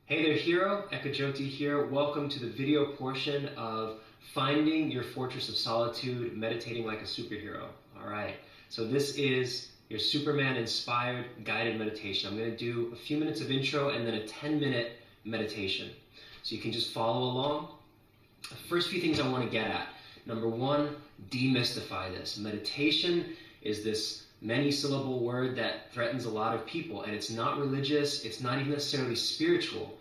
Hey there, hero. Ekajoti here. Welcome to the video portion of Finding Your Fortress of Solitude, Meditating Like a Superhero. All right, so this is your Superman-inspired guided meditation. I'm going to do a few minutes of intro and then a 10-minute meditation. So you can just follow along. The first few things I want to get at. Number one, demystify this. Meditation is this many-syllable word that threatens a lot of people, and it's not religious, it's not even necessarily spiritual.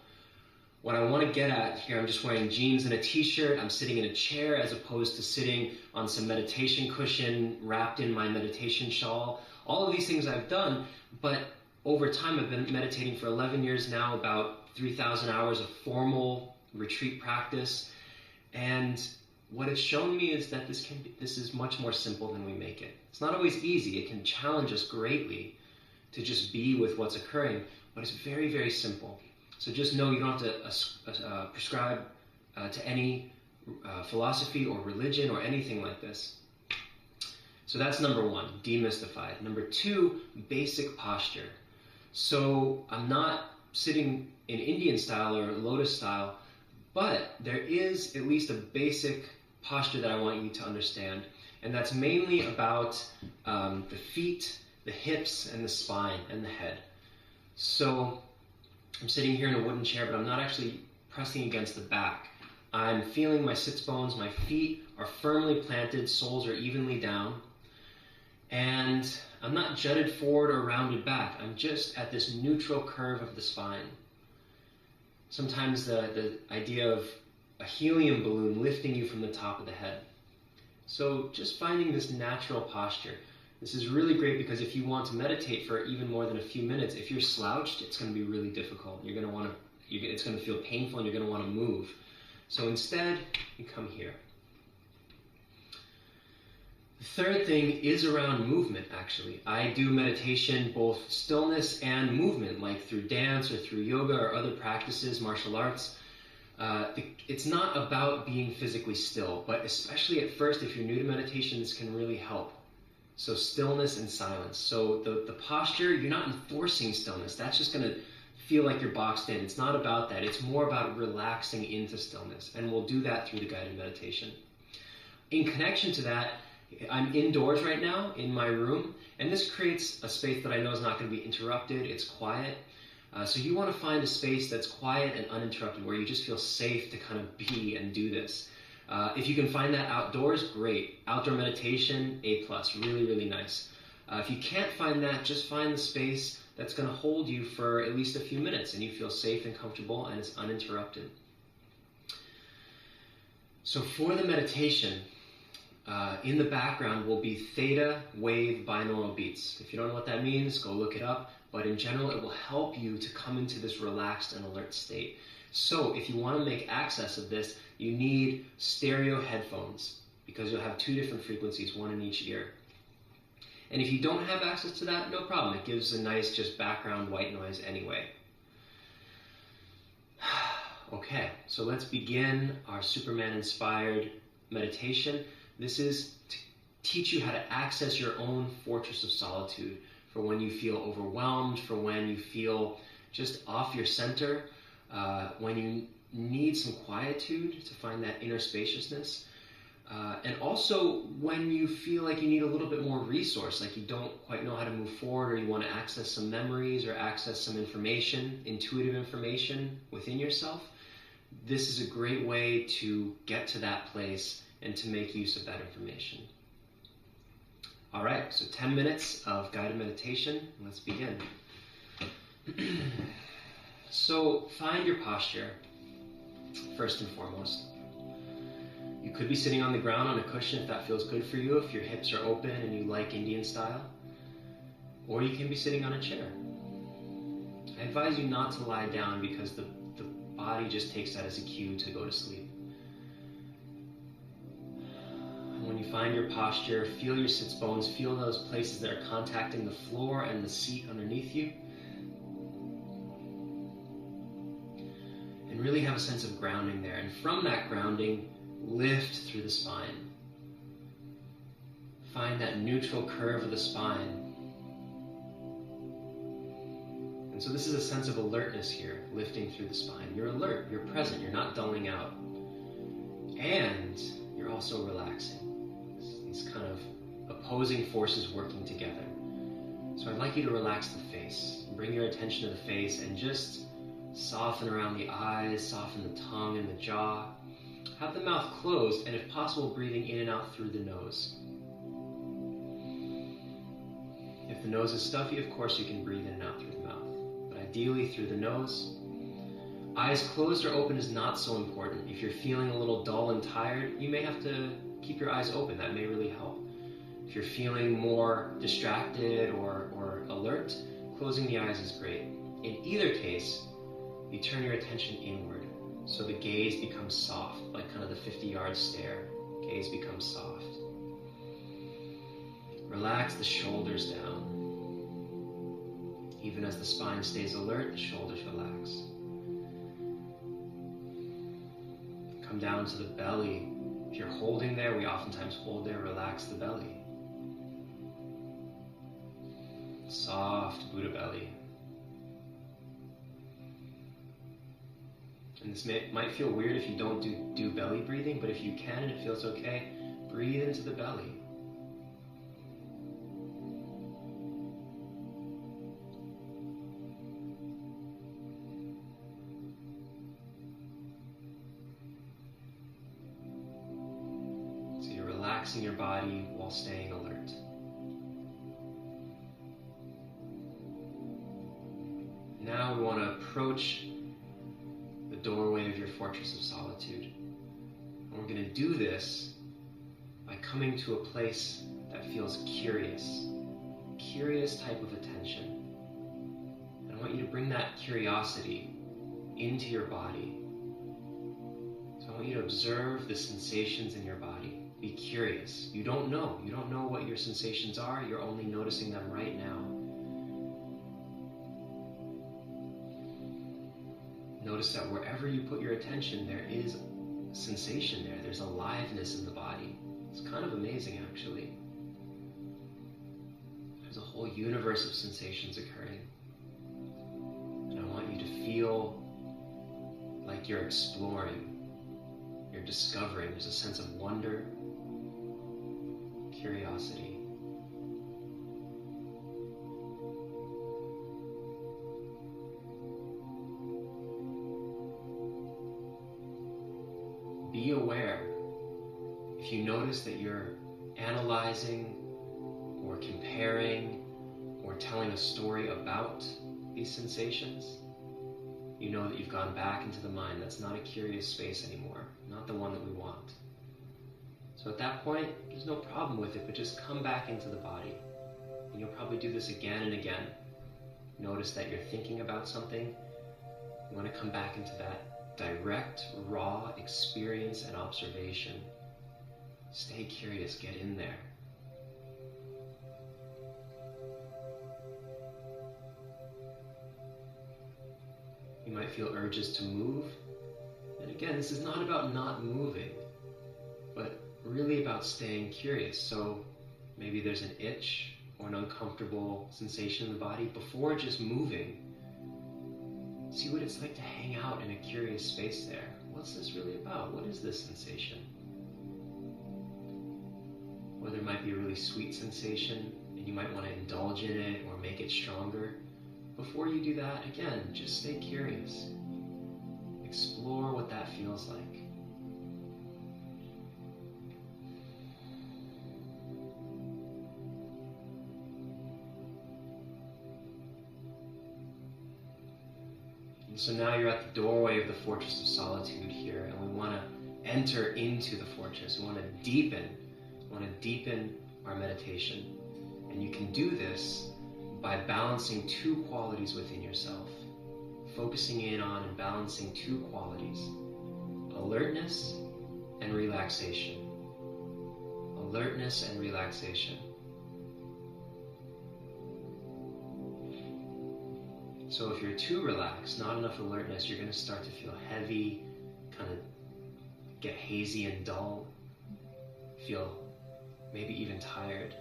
What I want to get at here, I'm just wearing jeans and a t-shirt, I'm sitting in a chair as opposed to sitting on some meditation cushion wrapped in my meditation shawl. All of these things I've done, but over time I've been meditating for 11 years now, about 3,000 hours of formal retreat practice, and what it's shown me is that this is much more simple than we make it. It's not always easy. It can challenge us greatly to just be with what's occurring, but it's very, very simple. So just know you don't have to prescribe to any philosophy or religion or anything like this. So that's number one, demystified. Number two, basic posture. So I'm not sitting in Indian style or lotus style, but there is at least a basic posture that I want you to understand, and that's mainly about the feet, the hips, and the spine, and the head. So I'm sitting here in a wooden chair, but I'm not actually pressing against the back. I'm feeling my sits bones, my feet are firmly planted, soles are evenly down, and I'm not jutted forward or rounded back. I'm just at this neutral curve of the spine. Sometimes the idea of a helium balloon lifting you from the top of the head. So just finding this natural posture. This is really great because if you want to meditate for even more than a few minutes, if you're slouched, it's going to be really difficult. You're going to want to, it's going to feel painful and you're going to want to move. So instead, you come here. The third thing is around movement, actually. I do meditation, both stillness and movement, like through dance or through yoga or other practices, martial arts. It's not about being physically still, but especially at first, if you're new to meditation, this can really help. So stillness and silence. So the posture, you're not enforcing stillness. That's just going to feel like you're boxed in. It's not about that. It's more about relaxing into stillness, and we'll do that through the guided meditation. In connection to that, I'm indoors right now in my room, and this creates a space that I know is not going to be interrupted. It's quiet. So you want to find a space that's quiet and uninterrupted, where you just feel safe to kind of be and do this. If you can find that outdoors, great. Outdoor meditation, A+, really, really nice. If you can't find that, just find the space that's going to hold you for at least a few minutes, and you feel safe and comfortable, and it's uninterrupted. So for the meditation, in the background will be theta wave binaural beats. If you don't know what that means, go look it up. But in general, it will help you to come into this relaxed and alert state. So if you want to make access of this, you need stereo headphones, because you'll have two different frequencies, one in each ear. And if you don't have access to that, no problem. It gives a nice just background white noise anyway. Okay, so let's begin our Superman-inspired meditation. This is to teach you how to access your own fortress of solitude for when you feel overwhelmed, for when you feel just off your center, when you need some quietude to find that inner spaciousness, and also when you feel like you need a little bit more resource, like you don't quite know how to move forward, or you want to access some memories or access some information, intuitive information within yourself. This is a great way to get to that place and to make use of that information. All right, so 10 minutes of guided meditation. Let's begin. So find your posture, first and foremost. You could be sitting on the ground on a cushion if that feels good for you, if your hips are open and you like Indian style. Or you can be sitting on a chair. I advise you not to lie down because the body just takes that as a cue to go to sleep. When you find your posture, feel your sits bones, feel those places that are contacting the floor and the seat underneath you. And really have a sense of grounding there. And from that grounding, lift through the spine. Find that neutral curve of the spine. And so this is a sense of alertness here, lifting through the spine. You're alert, you're present, you're not dulling out. And you're also relaxing. These kind of opposing forces working together. So I'd like you to relax the face. Bring your attention to the face and just soften around the eyes, soften the tongue and the jaw. Have the mouth closed, and if possible, breathing in and out through the nose. If the nose is stuffy, of course, you can breathe in and out through the mouth, but ideally through the nose. Eyes closed or open is not so important. If you're feeling a little dull and tired, you may have to keep your eyes open. That may really help. If you're feeling more distracted or alert, closing the eyes is great. In either case, you turn your attention inward, so the gaze becomes soft, like kind of the 50-yard stare. Gaze becomes soft. Relax the shoulders down. Even as the spine stays alert, the shoulders relax. Come down to the belly. If you're holding there, we oftentimes hold there, relax the belly. Soft Buddha belly. And this might feel weird if you don't do belly breathing, but if you can and it feels okay, breathe into the belly. So you're relaxing your body while staying alert. Now we want to approach the doorway of your Fortress of Solitude. And we're going to do this by coming to a place that feels curious type of attention. And I want you to bring that curiosity into your body. So I want you to observe the sensations in your body. Be curious. You don't know what your sensations are. You're only noticing them right now. Notice that wherever you put your attention, there is sensation there. There's aliveness in the body. It's kind of amazing, actually. There's a whole universe of sensations occurring. And I want you to feel like you're exploring, you're discovering. There's a sense of wonder, curiosity. Be aware. If you notice that you're analyzing or comparing or telling a story about these sensations, you know that you've gone back into the mind. That's not a curious space anymore, not the one that we want. So at that point, there's no problem with it, but just come back into the body. And you'll probably do this again and again. Notice that you're thinking about something. You want to come back into that direct, raw experience and observation. Stay curious, get in there. You might feel urges to move. And again, this is not about not moving, but really about staying curious. So maybe there's an itch or an uncomfortable sensation in the body. Before just moving, see what it's like to hang out in a curious space there. What's this really about? What is this sensation? Or there might be a really sweet sensation and you might want to indulge in it or make it stronger. Before you do that, again, just stay curious. Explore what that feels like. So now you're at the doorway of the Fortress of Solitude here, and we want to enter into the fortress. We want to deepen our meditation. And you can do this by balancing two qualities within yourself. Focusing in on and balancing two qualities: alertness and relaxation. Alertness and relaxation. So if you're too relaxed, not enough alertness, you're going to start to feel heavy, kind of get hazy and dull, feel maybe even tired.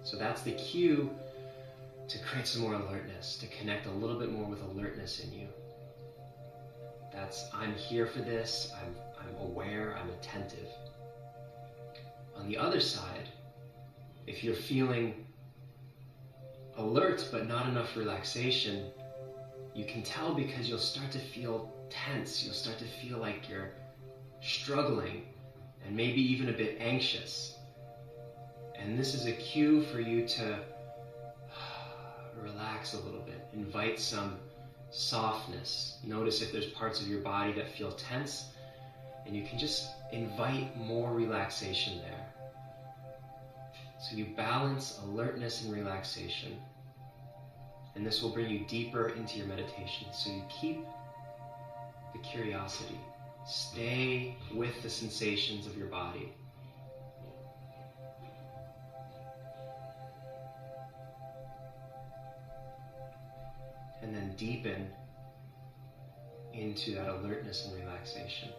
So that's the cue to create some more alertness, to connect a little bit more with alertness in you. That's, I'm here for this, I'm aware, I'm attentive. On the other side, if you're feeling alert but not enough relaxation, you can tell because you'll start to feel tense, you'll start to feel like you're struggling and maybe even a bit anxious. And this is a cue for you to relax a little bit, invite some softness. Notice if there's parts of your body that feel tense, and you can just invite more relaxation there. So you balance alertness and relaxation, and this will bring you deeper into your meditation. So you keep the curiosity. Stay with the sensations of your body. And then deepen into that alertness and relaxation.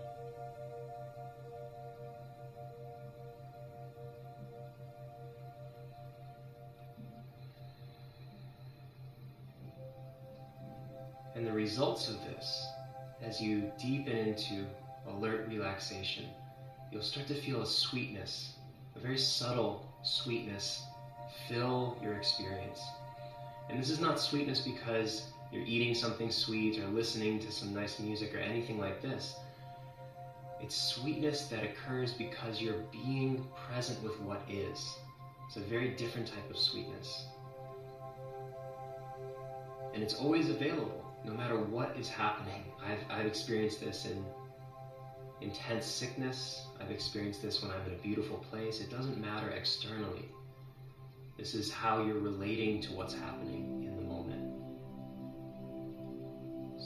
And the results of this, as you deepen into alert relaxation, you'll start to feel a sweetness, a very subtle sweetness, fill your experience. And this is not sweetness because you're eating something sweet or listening to some nice music or anything like this. It's sweetness that occurs because you're being present with what is. It's a very different type of sweetness. And it's always available, no matter what is happening. I've experienced this in intense sickness. I've experienced this when I'm in a beautiful place. It doesn't matter externally. This is how you're relating to what's happening in the moment.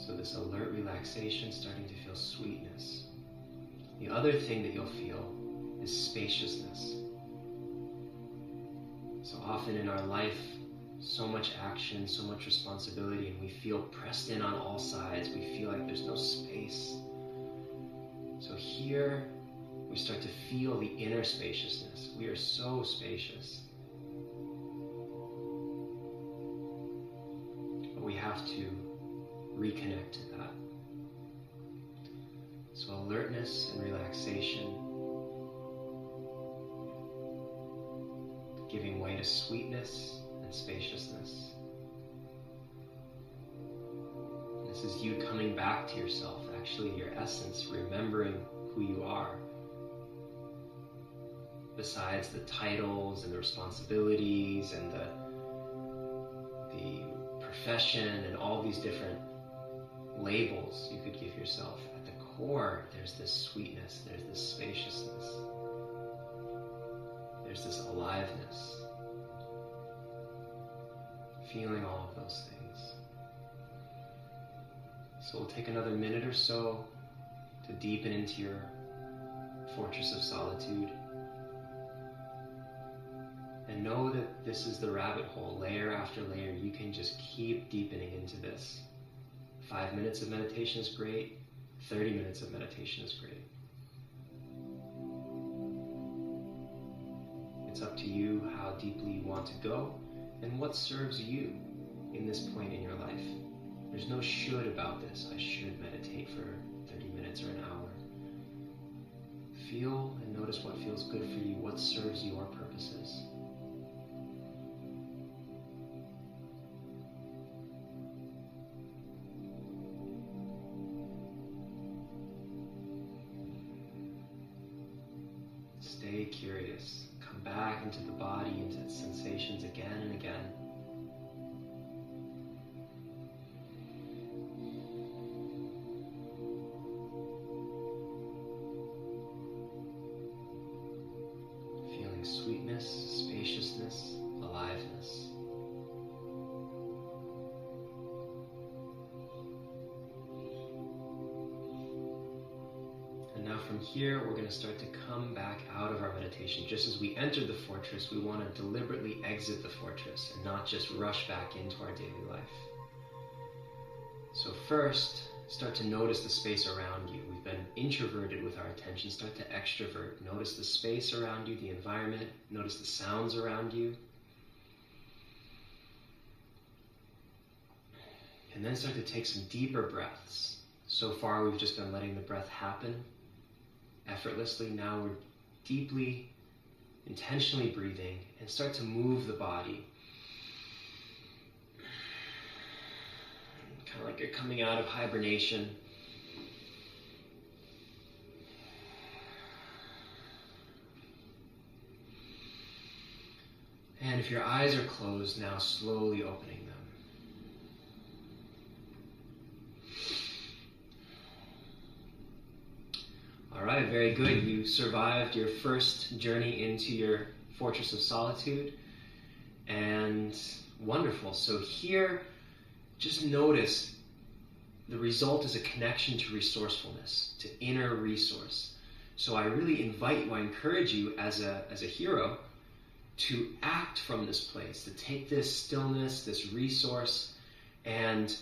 So this alert relaxation, starting to feel sweetness. The other thing that you'll feel is spaciousness. So often in our life, so much action, so much responsibility, and we feel pressed in on all sides. We feel like there's no space. So here, we start to feel the inner spaciousness. We are so spacious. But we have to reconnect to that. So alertness and relaxation, giving way to sweetness and spaciousness. This is you coming back to yourself, actually your essence, remembering who you are. Besides the titles and the responsibilities and the profession and all these different labels you could give yourself, at the core there's this sweetness, there's this spaciousness, there's this aliveness. Feeling all of those things. So we'll take another minute or so to deepen into your fortress of solitude. And know that this is the rabbit hole, layer after layer. You can just keep deepening into this. 5 minutes of meditation is great. 30 minutes of meditation is great. It's up to you how deeply you want to go and what serves you in this point in your life. There's no should about this. I should meditate for 30 minutes or an hour. Feel and notice what feels good for you, what serves your purposes. Stay curious. Come back into the body, into its sensations again and again. Feeling sweetness, spaciousness, aliveness. And now from here, we're going to start to come back out of our meditation. Just as we entered the fortress, we want to deliberately exit the fortress and not just rush back into our daily life. So first, start to notice the space around you. We've been introverted with our attention. Start to extrovert. Notice the space around you, the environment. Notice the sounds around you. And then start to take some deeper breaths. So far we've just been letting the breath happen effortlessly. Now we're deeply, intentionally breathing, and start to move the body. Kind of like you're coming out of hibernation. And if your eyes are closed, now slowly opening them. All right, very good. You survived your first journey into your Fortress of Solitude, and wonderful. So here, just notice the result is a connection to resourcefulness, to inner resource. So I really invite you, I encourage you as a hero to act from this place, to take this stillness, this resource, and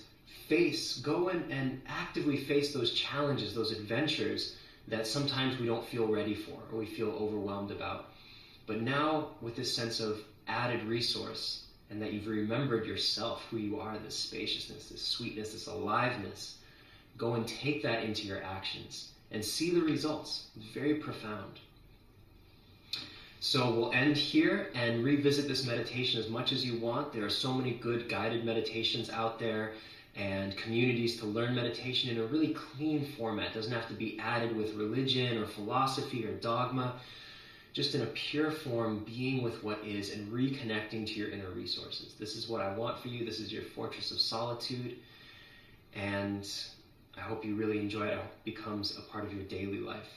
go and actively face those challenges, those adventures that sometimes we don't feel ready for or we feel overwhelmed about. But now with this sense of added resource, and that you've remembered yourself, who you are, this spaciousness, this sweetness, this aliveness, go and take that into your actions and see the results. It's very profound. So we'll end here and revisit this meditation as much as you want. There are so many good guided meditations out there and communities to learn meditation in a really clean format. It doesn't have to be added with religion or philosophy or dogma. Just in a pure form, being with what is and reconnecting to your inner resources. This is what I want for you. This is your Fortress of Solitude. And I hope you really enjoy it. I hope it becomes a part of your daily life.